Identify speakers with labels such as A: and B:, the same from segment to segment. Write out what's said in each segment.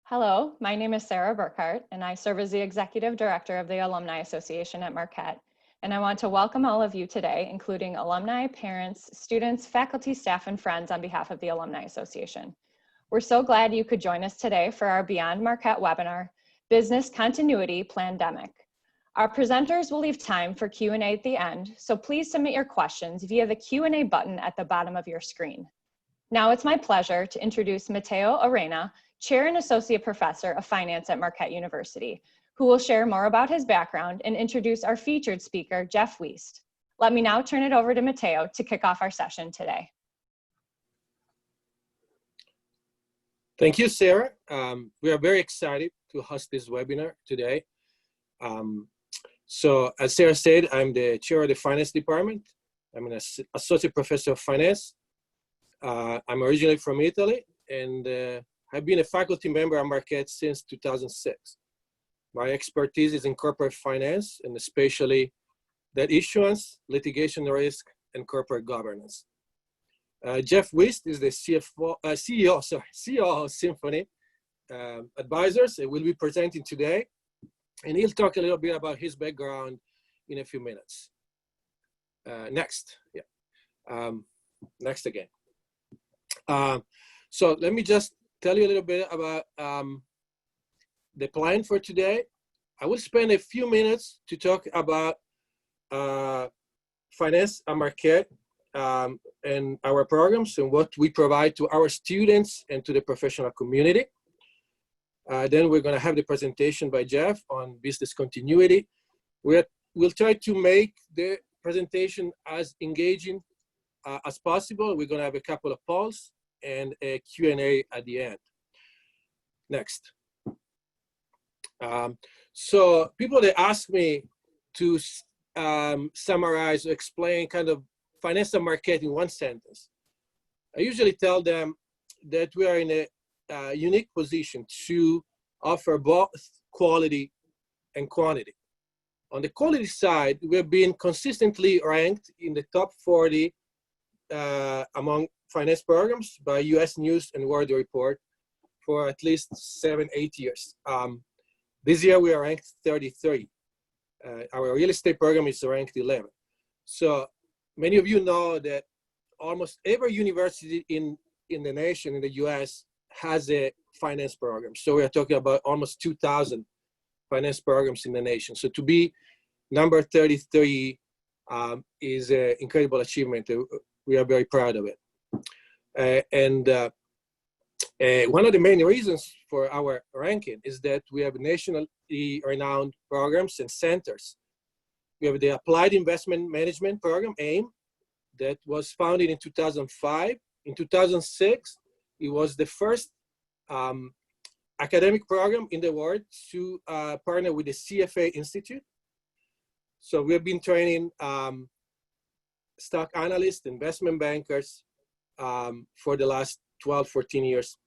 A: Hello, my name is Sarah Burkhart, and I serve as the Executive Director of the Alumni Association at Marquette. And I want to welcome all of you today, including alumni, parents, students, faculty, staff, and friends on behalf of the Alumni Association. We're so glad you could join us today for our Beyond Marquette webinar, Business Continuity Plandemic. Our presenters will leave time for Q&A at the end, so please submit your questions via the Q&A button at the bottom of your screen. Now it's my pleasure to introduce Matteo Arena, Chair and Associate Professor of Finance at Marquette University, who will share more about his background and introduce our featured speaker, Jeff Wuest. Let me now turn it over to Matteo to kick off our session today.
B: Thank you, Sarah. We are very excited to host this webinar today. So as Sarah said, I'm the chair of the finance department. I'm an associate professor of finance. I'm originally from Italy, and I've been a faculty member at Marquette since 2006. My expertise is in corporate finance, and especially debt issuance, litigation risk, and corporate governance. Jeff Wuest is the CEO of SynFiny Advisors, and will be presenting today. And he'll talk a little bit about his background in a few minutes. Next, next again. So let me just tell you a little bit about the plan for today. I will spend a few minutes to talk about finance at Marquette and our programs and what we provide to our students and to the professional community. Then we're going to have the presentation by Jeff on business continuity. We'll try to make the presentation as engaging as possible. We're going to have a couple of polls and a Q&A at the end. Next. So people, they ask me to summarize or explain kind of finance and Marquette in one sentence. I usually tell them that we are in a unique position to offer both quality and quantity. On the quality side, we've been consistently ranked in the top 40 among finance programs by US News and World Report for at least 7-8 years. This year we are ranked 33. Our real estate program is ranked 11. So many of you know that almost every university in the nation, in the US, has a finance program. So we are talking about almost 2,000 finance programs in the nation. So to be number 33 is an incredible achievement. We are very proud of it. One of the main reasons for our ranking is that we have nationally renowned programs and centers. We have the Applied Investment Management Program, AIM, that was founded in 2005. In 2006, it was the first academic program in the world to partner with the CFA Institute. So we've been training stock analysts, investment bankers for the last 12, 14 years,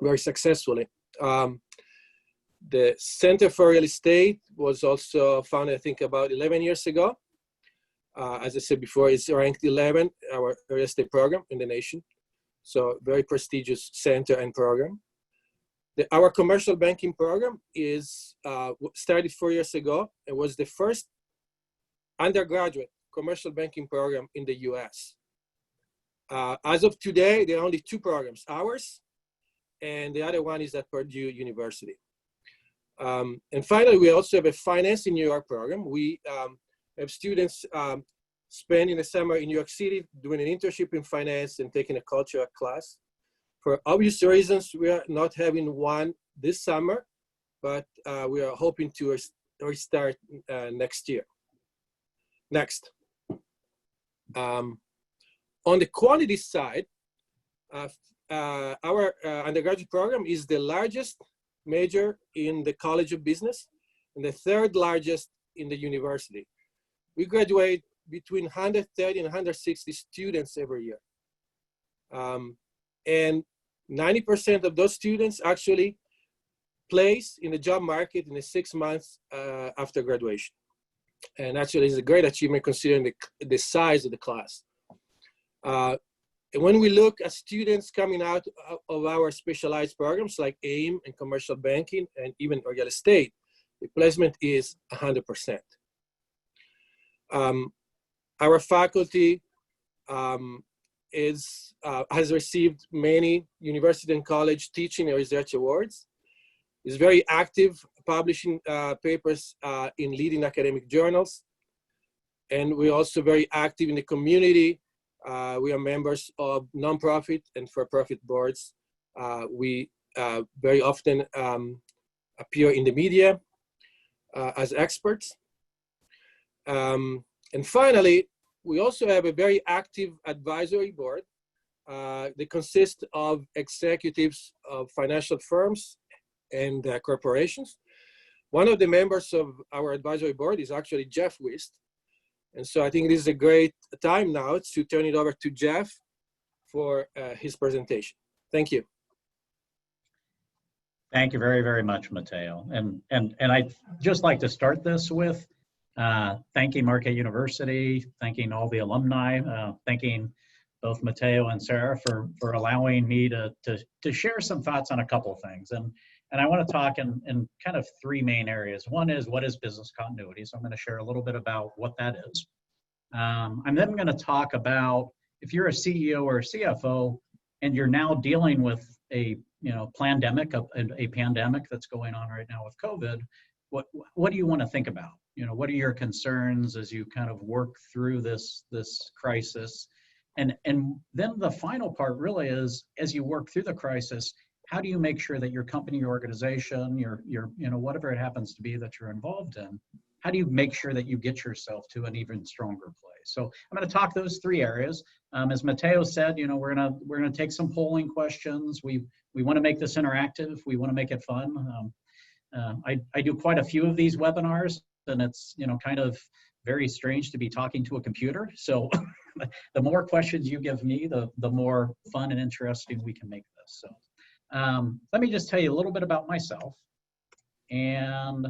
B: very successfully. The Center for Real Estate was also founded, I think, about 11 years ago. As I said before, it's ranked 11, our real estate program in the nation. So very prestigious center and program. Our commercial banking program is started 4 years ago. It was the first undergraduate commercial banking program in the US. As of today, there are only 2 programs, ours, and the other one is at Purdue University. And finally, we also have a Finance in New York program. We have students spending the summer in New York City doing an internship in finance and taking a culture class. For obvious reasons, we are not having one this summer, but we are hoping to restart next year. Next. On the quality side, our undergraduate program is the largest major in the College of Business and the 3rd largest in the university. We graduate between 130 and 160 students every year. And 90% of those students actually place in the job market in the 6 months after graduation. And actually it's a great achievement considering the size of the class. And when we look at students coming out of our specialized programs like AIM and commercial banking and even real estate, the placement is 100%. Our faculty has received many university and college teaching and research awards. Is very active, publishing papers in leading academic journals. And we're also very active in the community. We are members of nonprofit and for-profit boards. We very often appear in the media as experts. And finally, we also have a very active advisory board that consists of executives of financial firms and corporations. One of the members of our advisory board is actually Jeff Wuest. And so I think this is a great time now to turn it over to Jeff for his presentation. Thank you.
C: Thank you very, very much, Matteo. And I'd just like to start this with thanking Marquette University, thanking all the alumni, thanking both Matteo and Sarah for allowing me to share some thoughts on a couple of things. And I want to talk in kind of three main areas. One is, what is business continuity? So I'm going to share a little bit about what that is. I'm then going to talk about, if you're a CEO or a CFO and you're now dealing with a pandemic that's going on right now with COVID, what do you want to think about? What are your concerns as you kind of work through this crisis? And then the final part really is, as you work through the crisis, how do you make sure that your company, your organization, your whatever it happens to be that you're involved in, how do you make sure that you get yourself to an even stronger place? So I'm going to talk those three areas. As Matteo said, we're gonna take some polling questions. We want to make this interactive. We want to make it fun. I do quite a few of these webinars, and it's kind of very strange to be talking to a computer. So the more questions you give me, the more fun and interesting we can make this. So. Let me just tell you a little bit about myself. And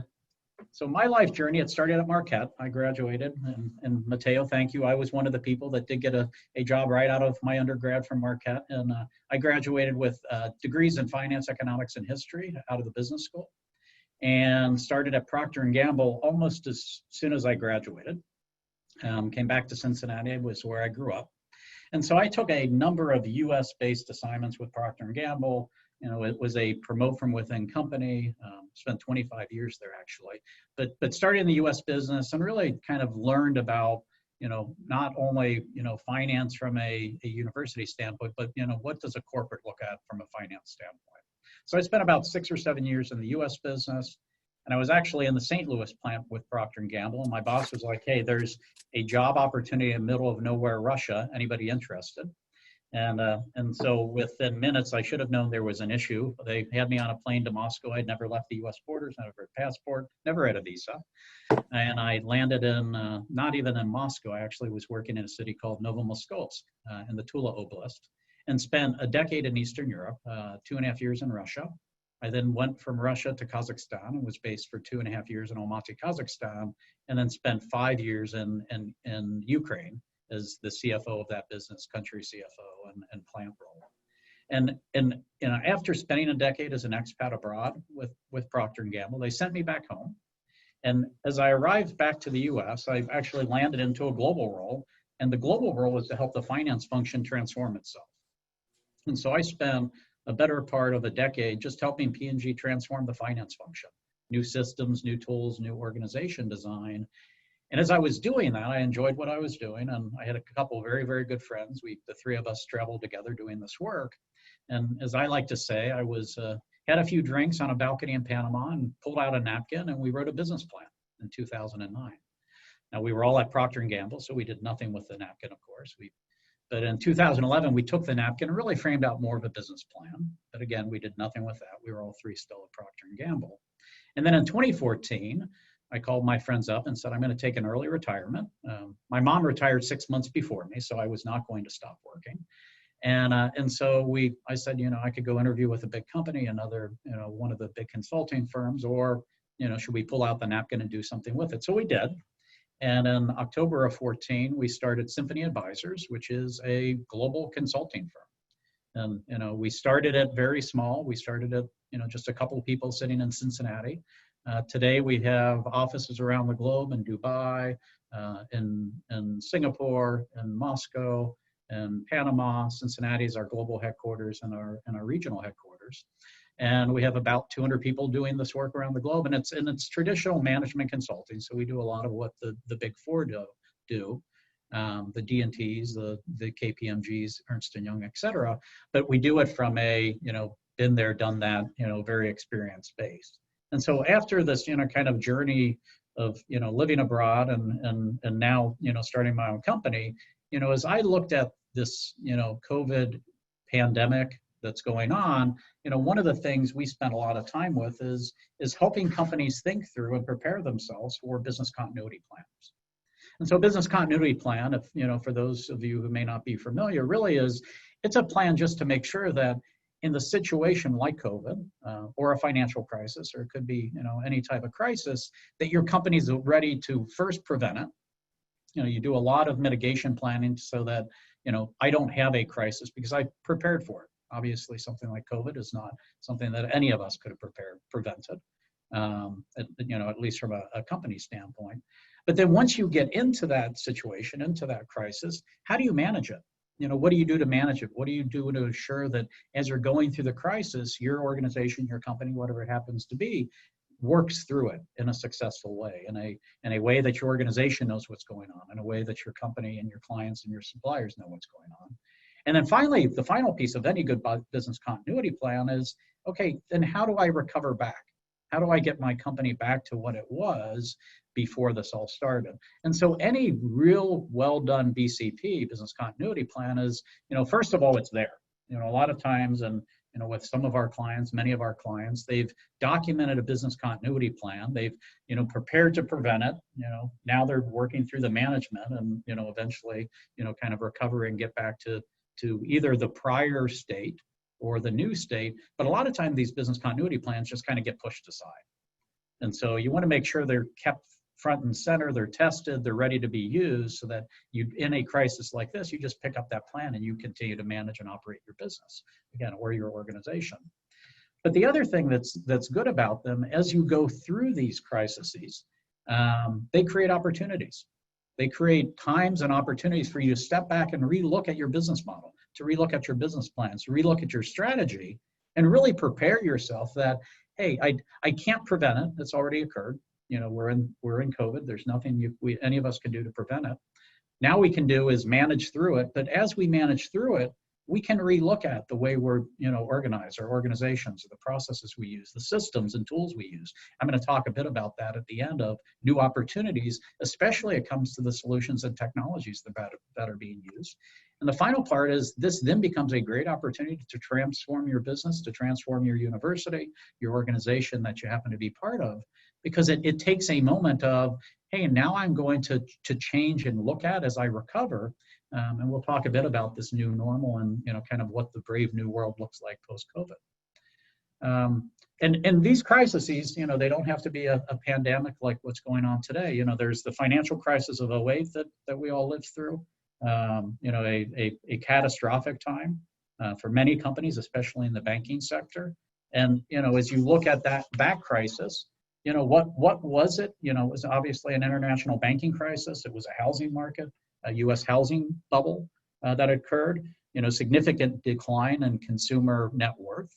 C: so my life journey, it started at Marquette. I graduated, and Matteo, thank you. I was one of the people that did get a job right out of my undergrad from Marquette. And I graduated with degrees in finance, economics, and history out of the business school, and started at Procter & Gamble almost as soon as I graduated. Came back to Cincinnati, was where I grew up. And so I took a number of US-based assignments with Procter & Gamble. It was a promote from within company, spent 25 years there actually, but started in the US business and really kind of learned about, not only, finance from a university standpoint, but, what does a corporate look at from a finance standpoint? So I spent about 6 or 7 years in the US business, and I was actually in the St. Louis plant with Procter & Gamble, and my boss was like, hey, there's a job opportunity in the middle of nowhere, Russia, anybody interested? And so within minutes, I should have known there was an issue. They had me on a plane to Moscow. I'd never left the US borders, never had a passport, never had a visa. And I landed in, not even in Moscow, I actually was working in a city called Novomoskovsk in the Tula Oblast, and spent a decade in Eastern Europe, 2.5 years in Russia. I then went from Russia to Kazakhstan and was based for 2.5 years in Almaty, Kazakhstan, and then spent 5 years in Ukraine as the CFO of that business, country CFO and plant role. And after spending a decade as an expat abroad with Procter & Gamble, they sent me back home. And as I arrived back to the US, I actually landed into a global role. And the global role is to help the finance function transform itself. And so I spent a better part of a decade just helping P&G transform the finance function. New systems, new tools, new organization design. And as I was doing that, I enjoyed what I was doing, and I had a couple of very, very good friends. The three of us traveled together doing this work. And as I like to say, I had a few drinks on a balcony in Panama and pulled out a napkin, and we wrote a business plan in 2009. Now, we were all at Procter & Gamble, so we did nothing with the napkin, of course. But in 2011, we took the napkin and really framed out more of a business plan. But again, we did nothing with that. We were all three still at Procter & Gamble. And then in 2014, I called my friends up and said, I'm going to take an early retirement. My mom retired 6 months before me, so I was not going to stop working. And so I said, I could go interview with a big company, one of the big consulting firms, or, should we pull out the napkin and do something with it? So we did. And in October of 14, we started SynFiny Advisors, which is a global consulting firm. And we started it very small. We started it, just a couple of people sitting in Cincinnati. Today we have offices around the globe in Dubai, in Singapore, in Moscow, and Panama. Cincinnati is our global headquarters and our regional headquarters. And we have about 200 people doing this work around the globe, and it's traditional management consulting. So we do a lot of what the Big Four do, the D&Ts, the KPMGs, Ernst & Young, et cetera. But we do it from a, been there, done that, very experienced base. And so after this, kind of journey of, living abroad and now, starting my own company, as I looked at this, COVID pandemic that's going on, one of the things we spent a lot of time with is helping companies think through and prepare themselves for business continuity plans. And so business continuity plan, if, for those of you who may not be familiar, really it's a plan just to make sure that in the situation like COVID or a financial crisis, or it could be, any type of crisis, that your company's ready to first prevent it. You do a lot of mitigation planning so that, I don't have a crisis because I prepared for it. Obviously, something like COVID is not something that any of us could have prevented, at least from a company standpoint. But then once you get into that situation, into that crisis, how do you manage it? What do you do to manage it? What do you do to ensure that as you're going through the crisis, your organization, your company, whatever it happens to be, works through it in a successful way, in a way that your organization knows what's going on, in a way that your company and your clients and your suppliers know what's going on. And then finally, the final piece of any good business continuity plan is, okay, then how do I recover back? How do I get my company back to what it was before this all started? And so any real well-done BCP, business continuity plan, is, first of all, it's there. A lot of times, and with some of our clients, many of our clients, they've documented a business continuity plan. They've, prepared to prevent it. Now they're working through the management and, eventually, kind of recover and get back to either the prior state or the new state. But a lot of times these business continuity plans just kind of get pushed aside. And so you want to make sure they're kept front and center, they're tested, they're ready to be used, so that you, in a crisis like this, you just pick up that plan and you continue to manage and operate your business, again, or your organization. But the other thing that's good about them, as you go through these crises, they create opportunities. They create times and opportunities for you to step back and relook at your business model, to relook at your business plans, to relook at your strategy, and really prepare yourself that, hey, I can't prevent it. It's already occurred. We're in COVID. There's nothing any of us can do to prevent it. Now we can do is manage through it. But as we manage through it, we can relook at the way we're, organized, our organizations, the processes we use, the systems and tools we use. I'm going to talk a bit about that at the end of new opportunities, especially when it comes to the solutions and technologies that are being used. And the final part is this then becomes a great opportunity to transform your business, to transform your university, your organization that you happen to be part of, because it takes a moment of, hey, now I'm going to change and look at as I recover. And we'll talk a bit about this new normal and, kind of what the brave new world looks like post-COVID. And these crises, they don't have to be a pandemic like what's going on today. There's the financial crisis of 2008 that we all lived through, a catastrophic time for many companies, especially in the banking sector. And, as you look at that crisis, what was it? It was obviously an international banking crisis. It was a housing market, a U.S. housing bubble that occurred, significant decline in consumer net worth.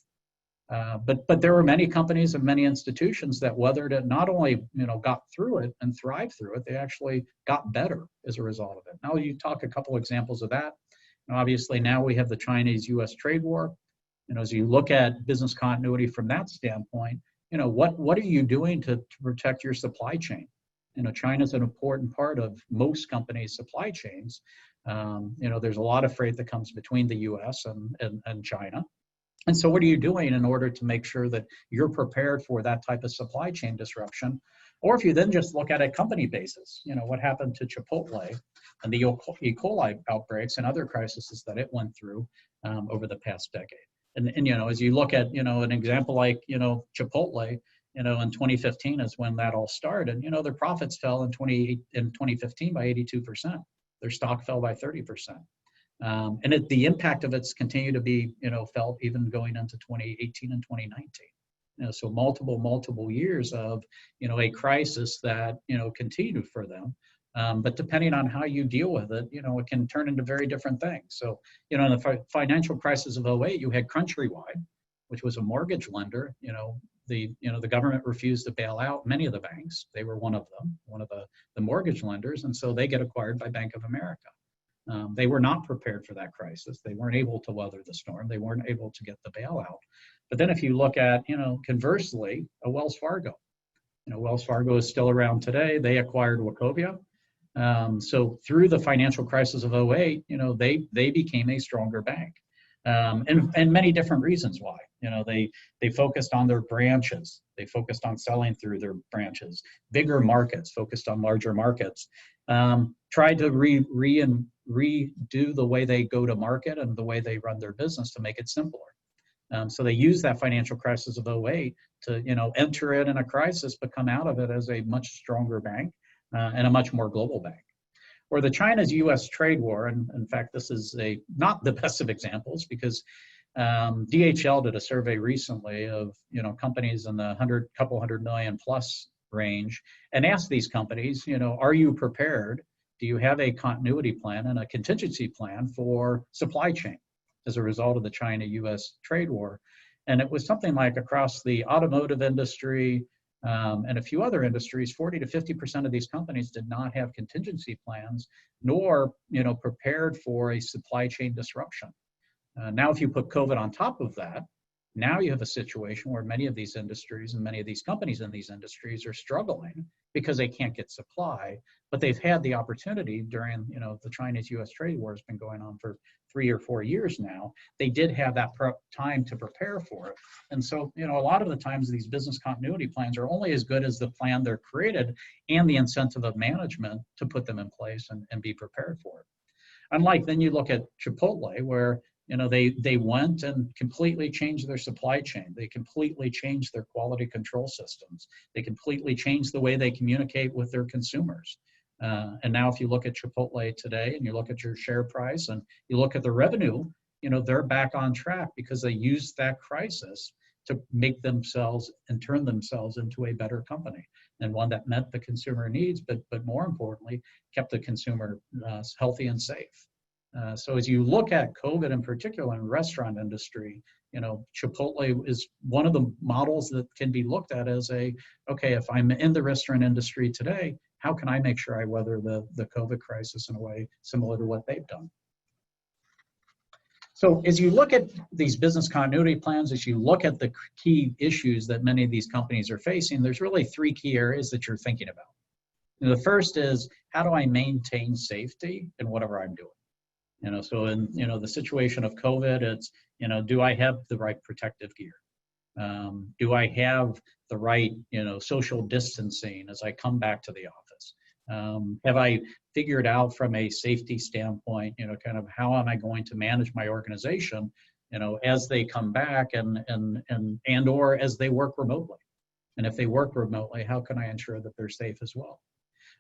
C: But there were many companies and many institutions that weathered it, not only, got through it and thrived through it, they actually got better as a result of it. Now you talk a couple examples of that. Obviously now we have the Chinese-U.S. trade war. As you look at business continuity from that standpoint, what are you doing to protect your supply chain? China's an important part of most companies' supply chains. There's a lot of freight that comes between the U.S. and China. And so what are you doing in order to make sure that you're prepared for that type of supply chain disruption? Or if you then just look at a company basis, what happened to Chipotle and the E. coli outbreaks and other crises that it went through over the past decade. And as you look at, an example like, Chipotle, in 2015 is when that all started. Their profits fell in 2015 by 82%. Their stock fell by 30%. And the impact of it's continued to be, felt even going into 2018 and 2019. So multiple years of, a crisis that, continued for them. But depending on how you deal with it, it can turn into very different things. So, in the financial crisis of 2008, you had Countrywide, which was a mortgage lender. The government refused to bail out many of the banks. They were one of them, one of the mortgage lenders. And so they get acquired by Bank of America. They were not prepared for that crisis. They weren't able to weather the storm. They weren't able to get the bailout. But then if you look at, conversely, a Wells Fargo. Wells Fargo is still around today. They acquired Wachovia. So through the financial crisis of 2008, they became a stronger bank. And many different reasons why. They focused on their branches. They focused on selling through their branches. Bigger markets, focused on larger markets. Tried to redo the way they go to market and the way they run their business to make it simpler. So they used that financial crisis of 2008 to enter it in a crisis, but come out of it as a much stronger bank and a much more global bank. Or the China's-U.S. trade war, and in fact, this is not the best of examples, because DHL did a survey recently of companies in the couple hundred million plus range, and asked these companies, are you prepared? Do you have a continuity plan and a contingency plan for supply chain as a result of the China-U.S. trade war? And it was something like across the automotive industry, and a few other industries, 40 to 50% of these companies did not have contingency plans, nor prepared for a supply chain disruption. Now, if you put COVID on top of that, now you have a situation where many of these industries and many of these companies in these industries are struggling because they can't get supply, but they've had the opportunity during, the China's-U.S. trade war has been going on for 3 or 4 years now. They did have that time to prepare for it. And so, a lot of the times these business continuity plans are only as good as the plan they're created and the incentive of management to put them in place and be prepared for it. Unlike then you look at Chipotle, where they went and completely changed their supply chain. They completely changed their quality control systems. They completely changed the way they communicate with their consumers. And now if you look at Chipotle today and you look at your share price and you look at the revenue, they're back on track because they used that crisis to make themselves and turn themselves into a better company, and one that met the consumer needs, but more importantly, kept the consumer healthy and safe. So as you look at COVID in particular in the restaurant industry, Chipotle is one of the models that can be looked at as okay, if I'm in the restaurant industry today, how can I make sure I weather the COVID crisis in a way similar to what they've done? So as you look at these business continuity plans, as you look at the key issues that many of these companies are facing, there's really 3 key areas that you're thinking about. The first is, how do I maintain safety in whatever I'm doing? So in, the situation of COVID, it's, do I have the right protective gear? Do I have the right, social distancing as I come back to the office? Have I figured out from a safety standpoint, kind of how am I going to manage my organization, as they come back and or as they work remotely? And if they work remotely, how can I ensure that they're safe as well?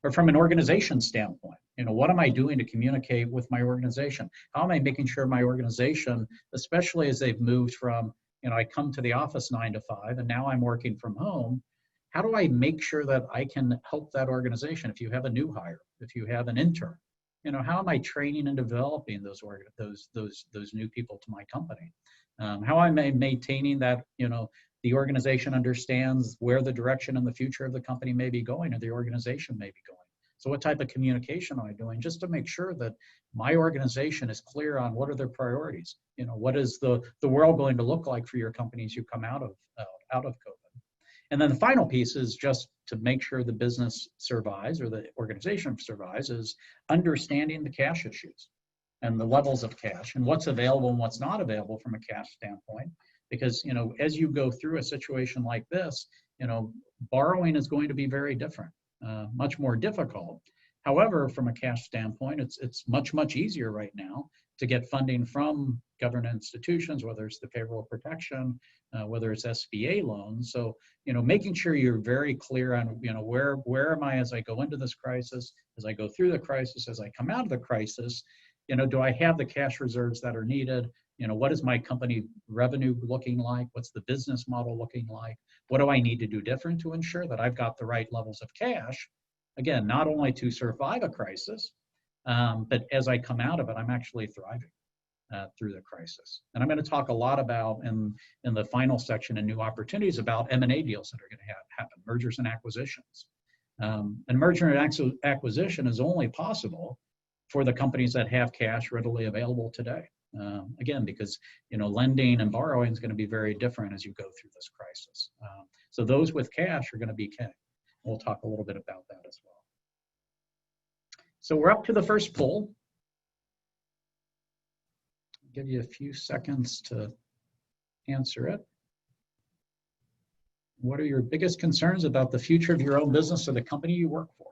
C: Or from an organization standpoint, what am I doing to communicate with my organization? How am I making sure my organization, especially as they've moved from, I come to the office 9 to 5 and now I'm working from home, how do I make sure that I can help that organization? If you have a new hire, if you have an intern, how am I training and developing those new people to my company? How am I maintaining that, the organization understands where the direction and the future of the company may be going or the organization may be going? So what type of communication am I doing just to make sure that my organization is clear on what are their priorities? What is the world going to look like for your companies you come out of COVID? And then the final piece is just to make sure the business survives or the organization survives is understanding the cash issues and the levels of cash and what's available and what's not available from a cash standpoint. Because, as you go through a situation like this, borrowing is going to be very different, much more difficult. However, from a cash standpoint, it's much easier right now to get funding from government institutions, whether it's the payroll protection, whether it's SBA loans. So, making sure you're very clear on, where am I as I go into this crisis, as I go through the crisis, as I come out of the crisis, do I have the cash reserves that are needed? What is my company revenue looking like? What's the business model looking like? What do I need to do different to ensure that I've got the right levels of cash? Again, not only to survive a crisis, but as I come out of it, I'm actually thriving through the crisis. And I'm going to talk a lot about in the final section in new opportunities about M&A deals that are going to happen, mergers and acquisitions. And merger and acquisition is only possible for the companies that have cash readily available today. Again, because lending and borrowing is going to be very different as you go through this crisis. So those with cash are going to be king. We'll talk a little bit about that as well. So we're up to the first poll. I'll give you a few seconds to answer it. What are your biggest concerns about the future of your own business or the company you work for?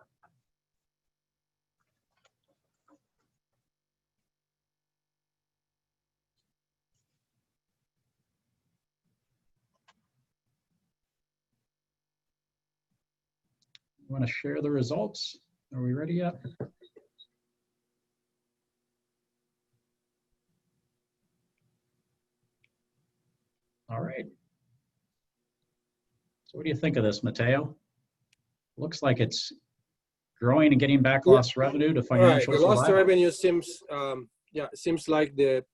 C: You want to share the results? Are we ready yet? All right. So what do you think of this, Matteo? Looks like it's growing and getting back lost revenue to financial
B: survival. The lost revenue seems like the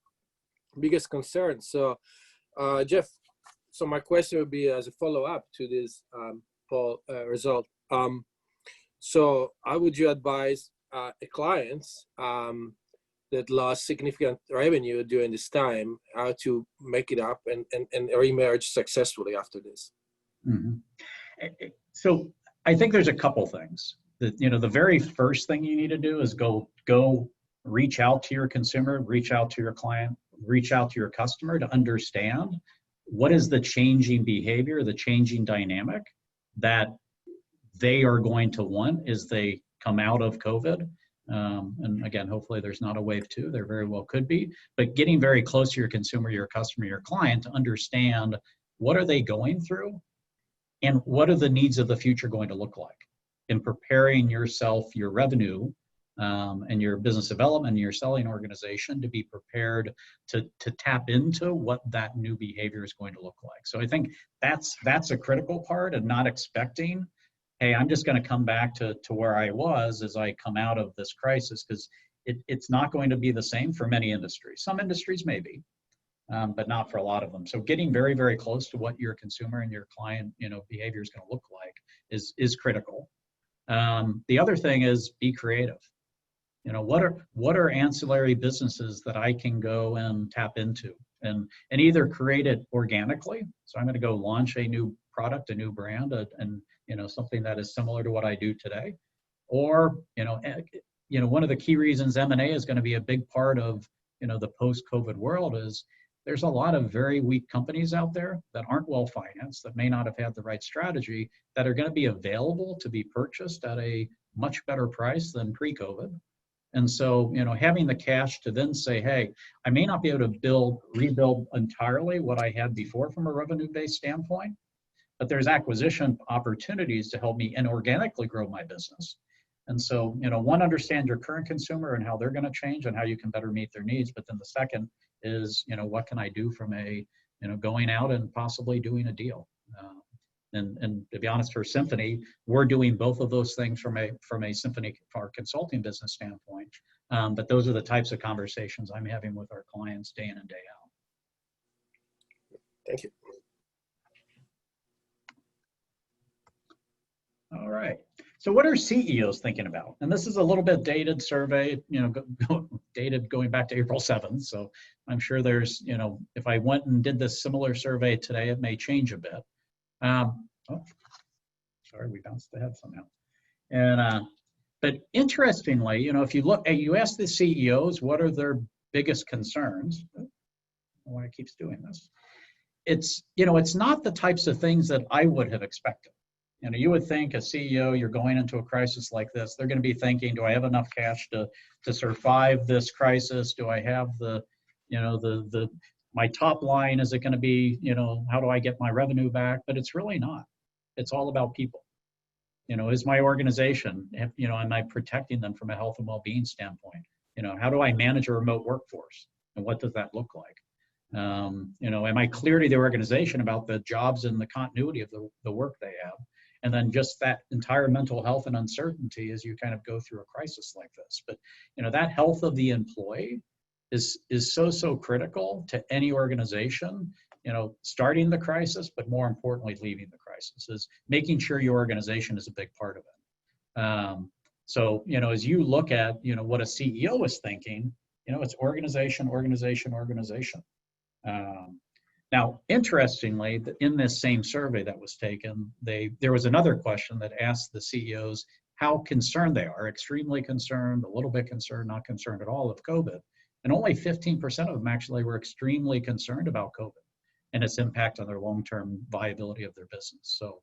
B: biggest concern. So, Jeff, so my question would be as a follow-up to this poll result. So how would you advise clients that lost significant revenue during this time, how to make it up and reemerge successfully after this?
C: Mm-hmm. So I think there's a couple things. The very first thing you need to do is go reach out to your consumer, reach out to your client, reach out to your customer to understand what is the changing behavior, the changing dynamic that they are going to want as they come out of COVID. And again, hopefully there's not a wave 2, there very well could be, but getting very close to your consumer, your customer, your client to understand what are they going through and what are the needs of the future going to look like, in preparing yourself, your revenue, and your business development, and your selling organization to be prepared to tap into what that new behavior is going to look like. So I think that's a critical part, and not expecting, hey, I'm just going to come back to where I was as I come out of this crisis, because it's not going to be the same for many industries. Some industries may be, but not for a lot of them. So getting very, very close to what your consumer and your client, behavior is going to look like is critical. The other thing is be creative. What are ancillary businesses that I can go and tap into and either create it organically. So I'm going to go launch a new product, a new brand, and something that is similar to what I do today. Or, one of the key reasons M&A is going to be a big part of, the post-COVID world is there's a lot of very weak companies out there that aren't well financed, that may not have had the right strategy, that are going to be available to be purchased at a much better price than pre-COVID. And so, having the cash to then say, hey, I may not be able to rebuild entirely what I had before from a revenue-based standpoint, but there's acquisition opportunities to help me inorganically grow my business. And so, one, understand your current consumer and how they're going to change and how you can better meet their needs. But then the second is, what can I do from a, going out and possibly doing a deal. And to be honest, for SynFiny, we're doing both of those things from a SynFiny, our consulting business standpoint. But those are the types of conversations I'm having with our clients day in and day out.
B: Thank you.
C: All right. So what are CEOs thinking about? And this is a little bit dated survey, dated going back to April 7th. So I'm sure there's, if I went and did this similar survey today, it may change a bit. Sorry, we bounced ahead somehow. And but interestingly, if you look, you ask the CEOs what are their biggest concerns. I don't know why it keeps doing this. It's not the types of things that I would have expected. You know, you would think a CEO, you're going into a crisis like this, they're going to be thinking, do I have enough cash to survive this crisis? Do I have the, you know, my top line, is it going to be, you know, how do I get my revenue back? But it's really not. It's all about people. You know, is my organization, you know, am I protecting them from a health and well-being standpoint? You know, how do I manage a remote workforce? And what does that look like? You know, am I clear to the organization about the jobs and the continuity of the work they have? And then just that entire mental health and uncertainty as you kind of go through a crisis like this. But, you know, that health of the employee is so critical to any organization, you know, starting the crisis, but more importantly, leaving the crisis, is making sure your organization is a big part of it. So, you know, as you look at, you know, what a CEO is thinking, you know, it's organization, organization, organization. Now, interestingly, in this same survey that was taken, there was another question that asked the CEOs how concerned they are, extremely concerned, a little bit concerned, not concerned at all of COVID. And only 15% of them actually were extremely concerned about COVID and its impact on their long-term viability of their business. So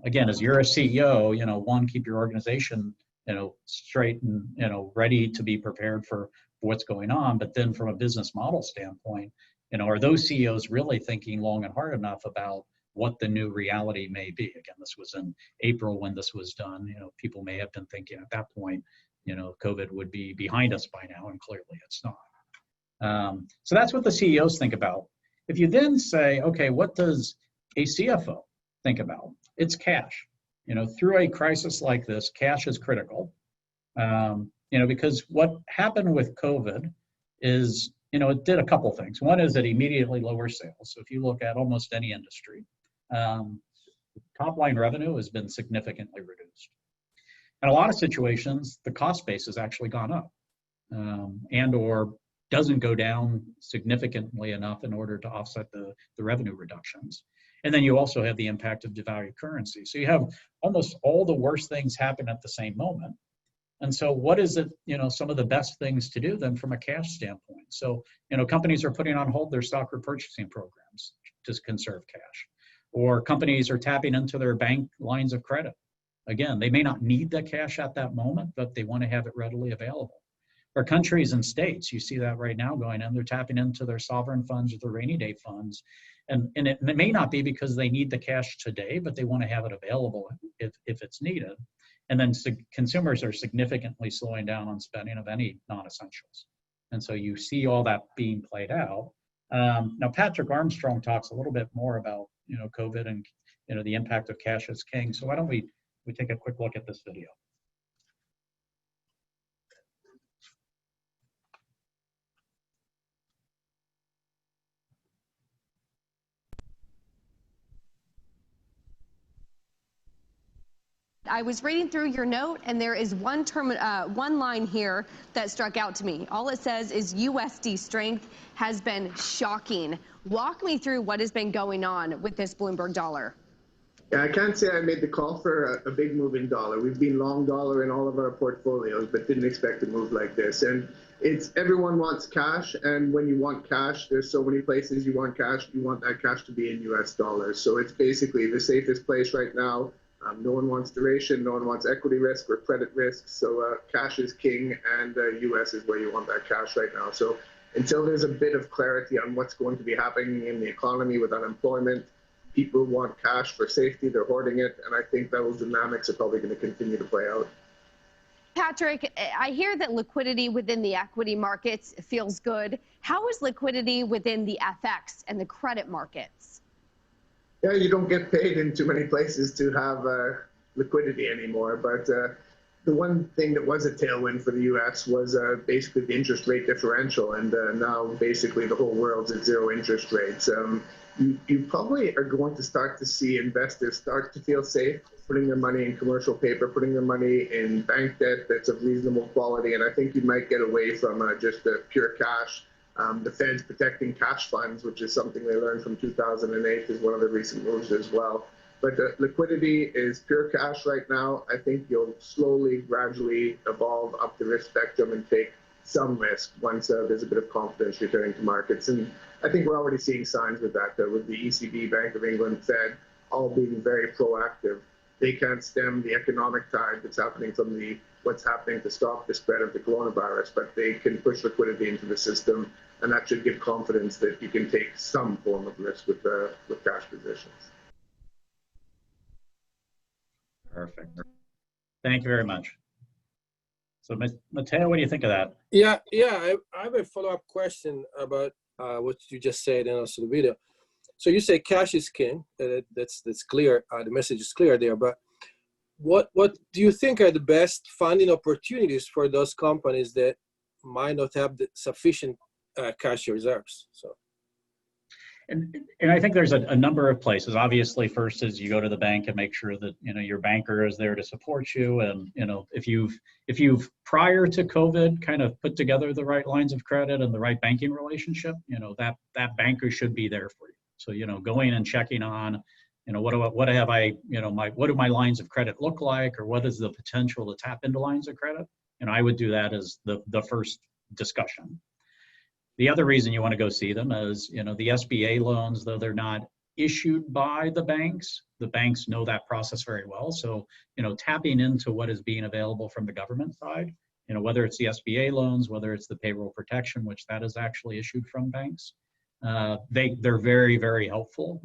C: again, as you're a CEO, you know, one, keep your organization, you know, straight and, you know, ready to be prepared for what's going on. But then from a business model standpoint, you know, are those CEOs really thinking long and hard enough about what the new reality may be? Again, this was in April when this was done. You know, people may have been thinking at that point, you know, COVID would be behind us by now, and clearly it's not. So that's what the CEOs think about. If you then say, okay, what does a CFO think about? It's cash. You know, through a crisis like this, cash is critical. You know, because what happened with COVID is, you know, it did a couple things. One is it immediately lowers sales. So if you look at almost any industry, top line revenue has been significantly reduced. In a lot of situations, the cost base has actually gone up and or doesn't go down significantly enough in order to offset the revenue reductions. And then you also have the impact of devalued currency. So you have almost all the worst things happen at the same moment. And so what is it, you know, some of the best things to do then from a cash standpoint? So, you know, companies are putting on hold their stock repurchasing programs to conserve cash, or companies are tapping into their bank lines of credit. Again, they may not need the cash at that moment, but they want to have it readily available. Or countries and states, you see that right now going in, they're tapping into their sovereign funds or their rainy day funds. And it may not be because they need the cash today, but they want to have it available if it's needed. And then consumers are significantly slowing down on spending of any non-essentials. And so you see all that being played out. Now, Patrick Armstrong talks a little bit more about, you know, COVID and, you know, the impact of cash as king. So why don't we take a quick look at this video.
D: I was reading through your note, and there is one line here that struck out to me. All it says is USD strength has been shocking. Walk me through what has been going on with this Bloomberg dollar.
E: Yeah, I can't say I made the call for a big move in dollar. We've been long dollar in all of our portfolios, but didn't expect a move like this. And it's everyone wants cash, and when you want cash, there's so many places you want cash. You want that cash to be in US dollars. So it's basically the safest place right now. No one wants duration, no one wants equity risk or credit risk. So cash is king, and US is where you want that cash right now. So until there's a bit of clarity on what's going to be happening in the economy with unemployment, people want cash for safety, they're hoarding it, and I think those dynamics are probably going to continue to play out.
D: Patrick, I hear that liquidity within the equity markets feels good. How is liquidity within the FX and the credit markets?
E: Yeah, you don't get paid in too many places to have liquidity anymore, but the one thing that was a tailwind for the U.S. was basically the interest rate differential, and now basically the whole world's at zero interest rates. You probably are going to start to see investors start to feel safe putting their money in commercial paper, putting their money in bank debt that's of reasonable quality, and I think you might get away from just the pure cash. The Fed's protecting cash funds, which is something they learned from 2008, is one of the recent moves as well. But liquidity is pure cash right now. I think you'll slowly, gradually evolve up the risk spectrum and take some risk once there's a bit of confidence returning to markets. And I think we're already seeing signs with that, with the ECB, Bank of England, Fed, all being very proactive. They can't stem the economic tide that's happening from what's happening to stop the spread of the coronavirus, but they can push liquidity into the system, and that should give confidence that you can take some form of risk with cash positions.
C: Perfect. Thank you very much. So, Matteo, what do you think of that?
B: Yeah, I have a follow-up question about what you just said and also the video. So you say cash is king. That's clear. The message is clear there. But what do you think are the best funding opportunities for those companies that might not have the sufficient cash reserves? So.
C: And I think there's a number of places. Obviously, first is you go to the bank and make sure that your banker is there to support you. And if you've prior to COVID kind of put together the right lines of credit and the right banking relationship, that banker should be there for you. So going and checking on, what have I, what do my lines of credit look like, or what is the potential to tap into lines of credit? I would do that as the first discussion. The other reason you want to go see them is, the SBA loans, though they're not issued by the banks know that process very well. So, tapping into what is being available from the government side, whether it's the SBA loans, whether it's the payroll protection, which that is actually issued from banks, they're very, very helpful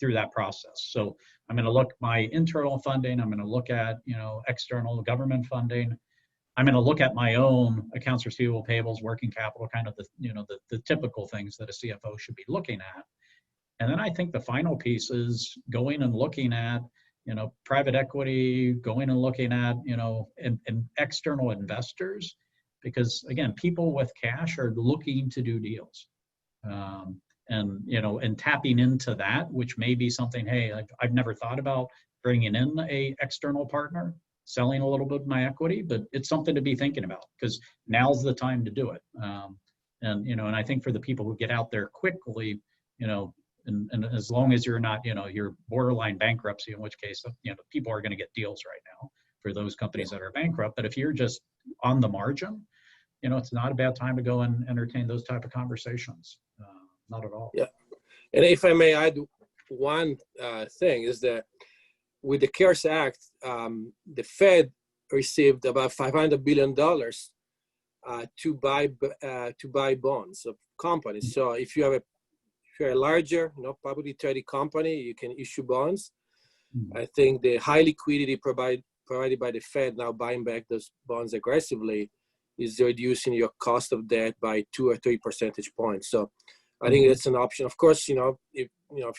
C: through that process. So I'm going to look my internal funding. I'm going to look at, external government funding. I'm going to look at my own accounts receivable, payables, working capital, kind of the typical things that a CFO should be looking at. And then I think the final piece is going and looking at, private equity, going and looking at, and external investors, because again, people with cash are looking to do deals. And tapping into that, which may be something, hey, I've never thought about bringing in a external partner, selling a little bit of my equity, but it's something to be thinking about because now's the time to do it. And I think for the people who get out there quickly, and as long as you're not, you're borderline bankruptcy, in which case, people are going to get deals right now for those companies that are bankrupt. But if you're just on the margin, it's not a bad time to go and entertain those type of conversations. Not at all. Yeah.
B: And if I may add one thing is that with the CARES Act, the Fed received about $500 billion to buy bonds of companies. So if you're a larger, publicly traded company, you can issue bonds. I think the high liquidity provided by the Fed now buying back those bonds aggressively is reducing your cost of debt by 2 or 3 percentage points. So I think that's an option. Of course, if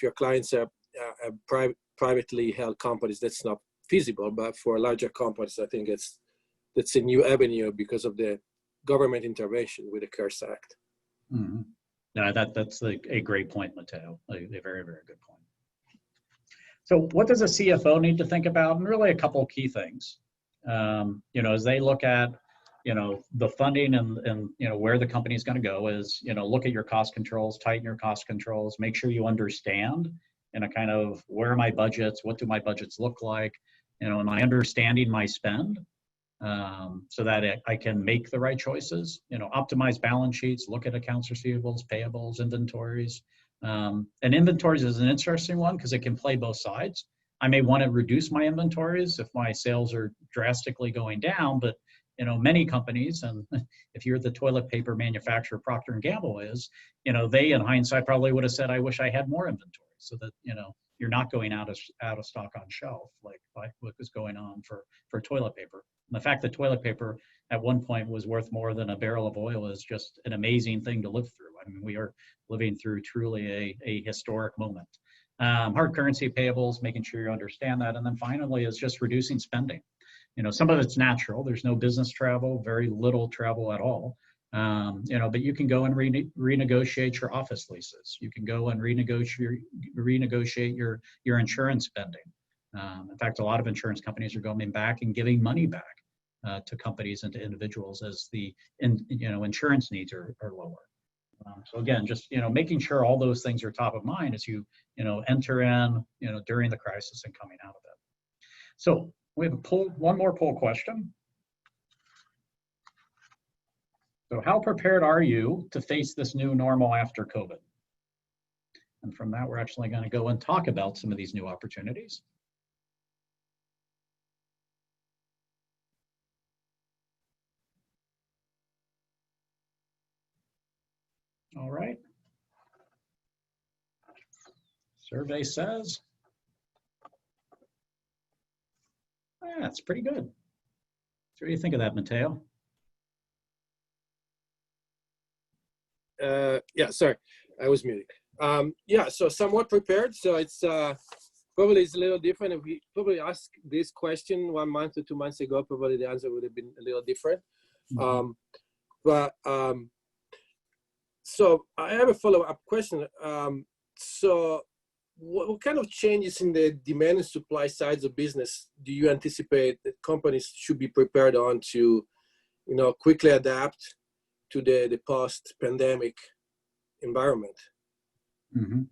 B: your clients are privately held companies, that's not feasible. But for larger companies, I think that's a new avenue because of the government intervention with the CARES Act.
C: Mm-hmm. No, that's a great point, Matteo. A very, very good point. So what does a CFO need to think about? And really a couple of key things. As they look at the funding and where the company is going to go is, look at your cost controls, tighten your cost controls, make sure you understand, kind of where are my budgets, what do my budgets look like, am I understanding my spend so that I can make the right choices, optimize balance sheets, look at accounts receivables, payables, inventories. And inventories is an interesting one because it can play both sides. I may want to reduce my inventories if my sales are drastically going down, but many companies, and if you're the toilet paper manufacturer Procter & Gamble is, they in hindsight probably would have said, I wish I had more inventory so that, you're not going out of stock on shelf like what was going on for toilet paper. And the fact that toilet paper at one point was worth more than a barrel of oil is just an amazing thing to live through. I mean, we are living through truly a historic moment. Hard currency payables, making sure you understand that. And then finally is just reducing spending. Some of it's natural. There's no business travel, very little travel at all. But you can go and renegotiate your office leases. You can go and renegotiate your insurance spending. In fact, a lot of insurance companies are going back and giving money back to companies and to individuals as the insurance needs are lower. So again, just making sure all those things are top of mind as you enter in during the crisis and coming out of it. So we have one more poll question. So how prepared are you to face this new normal after COVID? And from that, we're actually going to go and talk about some of these new opportunities. All right. Survey says, that's pretty good. So what do you think of that, Matteo?
B: Yeah, sorry, I was muted. Yeah, so somewhat prepared. So it's probably it's a little different. If we probably asked this question 1 month or 2 months ago, probably the answer would have been a little different.
C: Mm-hmm.
B: So I have a follow-up question. So what kind of changes in the demand and supply sides of business do you anticipate that companies should be prepared on to, quickly adapt to the post-pandemic environment?
C: Mm-hmm.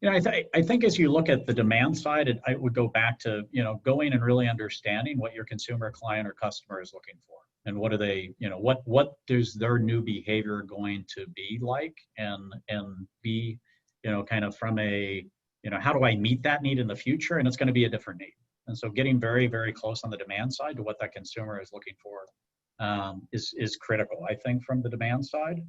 C: I think as you look at the demand side, I would go back to, going and really understanding what your consumer, client, or customer is looking for. And what are they, what is their new behavior going to be like, and be, kind of from a, how do I meet that need in the future? And it's going to be a different need. And so getting very, very close on the demand side to what that consumer is looking for is critical, I think, from the demand side.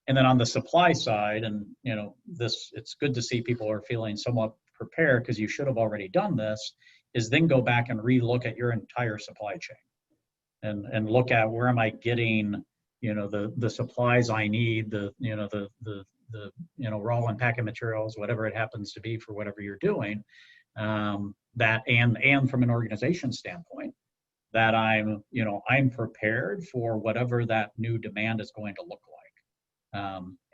C: And then on the supply side, and it's good to see people are feeling somewhat prepared, because you should have already done this, is then go back and relook at your entire supply chain and look at where am I getting, the supplies I need, the raw and packing materials, whatever it happens to be for whatever you're doing, that and from an organization standpoint, that I'm prepared for whatever that new demand is going to look like.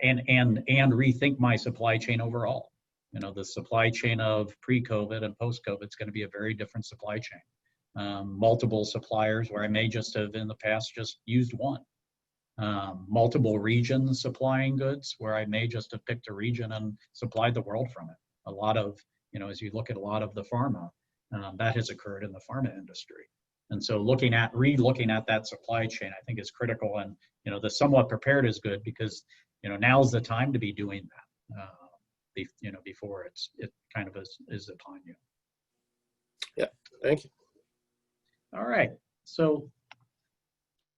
C: And rethink my supply chain overall. The supply chain of pre-COVID and post-COVID is going to be a very different supply chain. Multiple suppliers where I may just have in the past just used one. Multiple regions supplying goods where I may just have picked a region and supplied the world from it. A lot of, as you look at a lot of the pharma, that has occurred in the pharma industry. And so re-looking at that supply chain, I think is critical. And, the somewhat prepared is good, because, now's the time to be doing that, before it kind of is upon you.
B: Yeah, thank you.
C: All right, so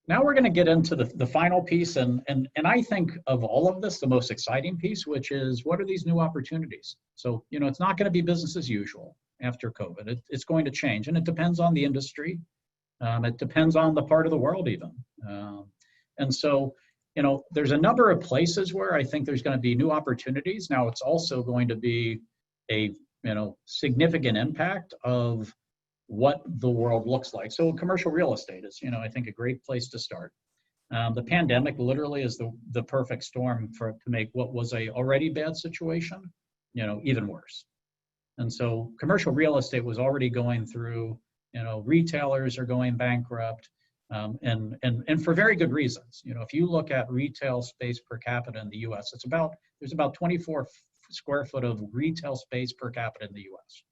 C: now we're going to get into the final piece, and I think of all of this, the most exciting piece, which is what are these new opportunities? So, it's not going to be business as usual after COVID. It's going to change, and it depends on the industry. It depends on the part of the world even. And so, there's a number of places where I think there's going to be new opportunities. Now, it's also going to be a, significant impact of what the world looks like. So commercial real estate is, I think, a great place to start. The pandemic literally is the perfect storm to make what was a already bad situation, even worse. And so commercial real estate was already going through, retailers are going bankrupt, and for very good reasons. If you look at retail space per capita in the US, there's about 24 square foot of retail space per capita in the US.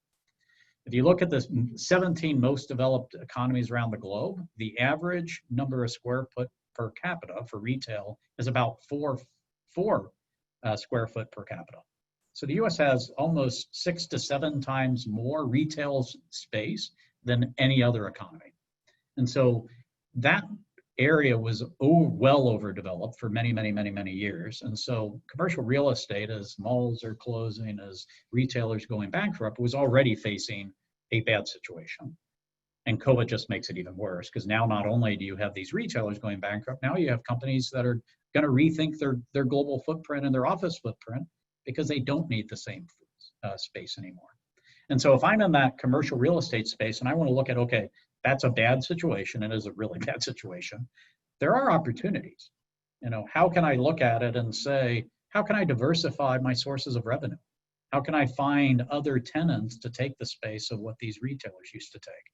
C: If you look at the 17 most developed economies around the globe, the average number of square foot per capita for retail is about four square foot per capita. So the US has almost 6 to 7 times more retail space than any other economy. And so that area was well overdeveloped for many, many, many, many years. And so commercial real estate, as malls are closing, as retailers going bankrupt, was already facing a bad situation. And COVID just makes it even worse, because now not only do you have these retailers going bankrupt, now you have companies that are going to rethink their global footprint and their office footprint, because they don't need the same space anymore. And so if I'm in that commercial real estate space and I want to look at, okay, that's a bad situation, and it is a really bad situation, there are opportunities. How can I look at it and say, how can I diversify my sources of revenue? How can I find other tenants to take the space of what these retailers used to take?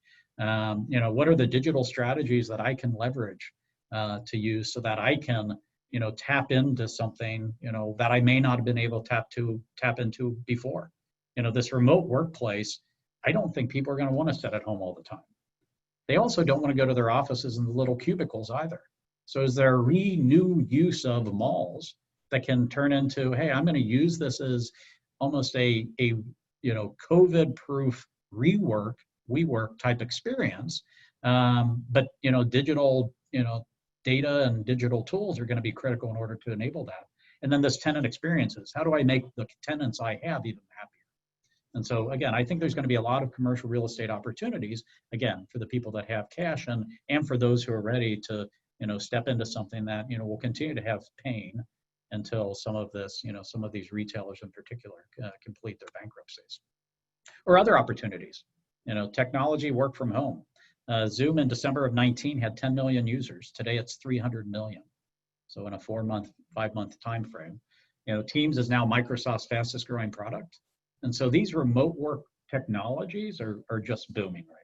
C: What are the digital strategies that I can leverage to use so that I can, tap into something, that I may not have been able to tap into before? This remote workplace, I don't think people are going to want to sit at home all the time. They also don't want to go to their offices in the little cubicles either. So is there a renewed use of malls that can turn into, hey, I'm going to use this as almost a COVID-proof WeWork type experience. But digital data and digital tools are going to be critical in order to enable that. And then this tenant experiences. How do I make the tenants I have even happier? And so again, I think there's going to be a lot of commercial real estate opportunities, again, for the people that have cash and for those who are ready to step into something that will continue to have pain until some of this, some of these retailers in particular complete their bankruptcies. Or other opportunities, technology, work from home. Zoom in December of 19 had 10 million users. Today it's 300 million. So in a 5-month time frame. Teams is now Microsoft's fastest growing product. And so these remote work technologies are just booming right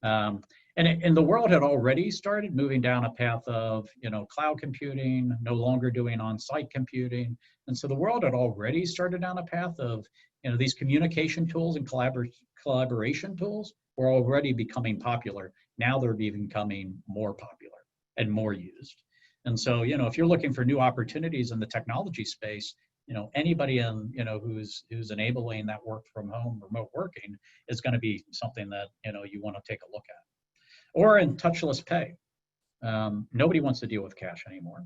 C: now. And the world had already started moving down a path of, cloud computing, no longer doing on-site computing. And so the world had already started down a path of, these communication tools and collaboration tools were already becoming popular. Now they're becoming more popular and more used. And so, if you're looking for new opportunities in the technology space, anybody who's enabling that work from home, remote working is going to be something that, you want to take a look at. Or in touchless pay. Nobody wants to deal with cash anymore.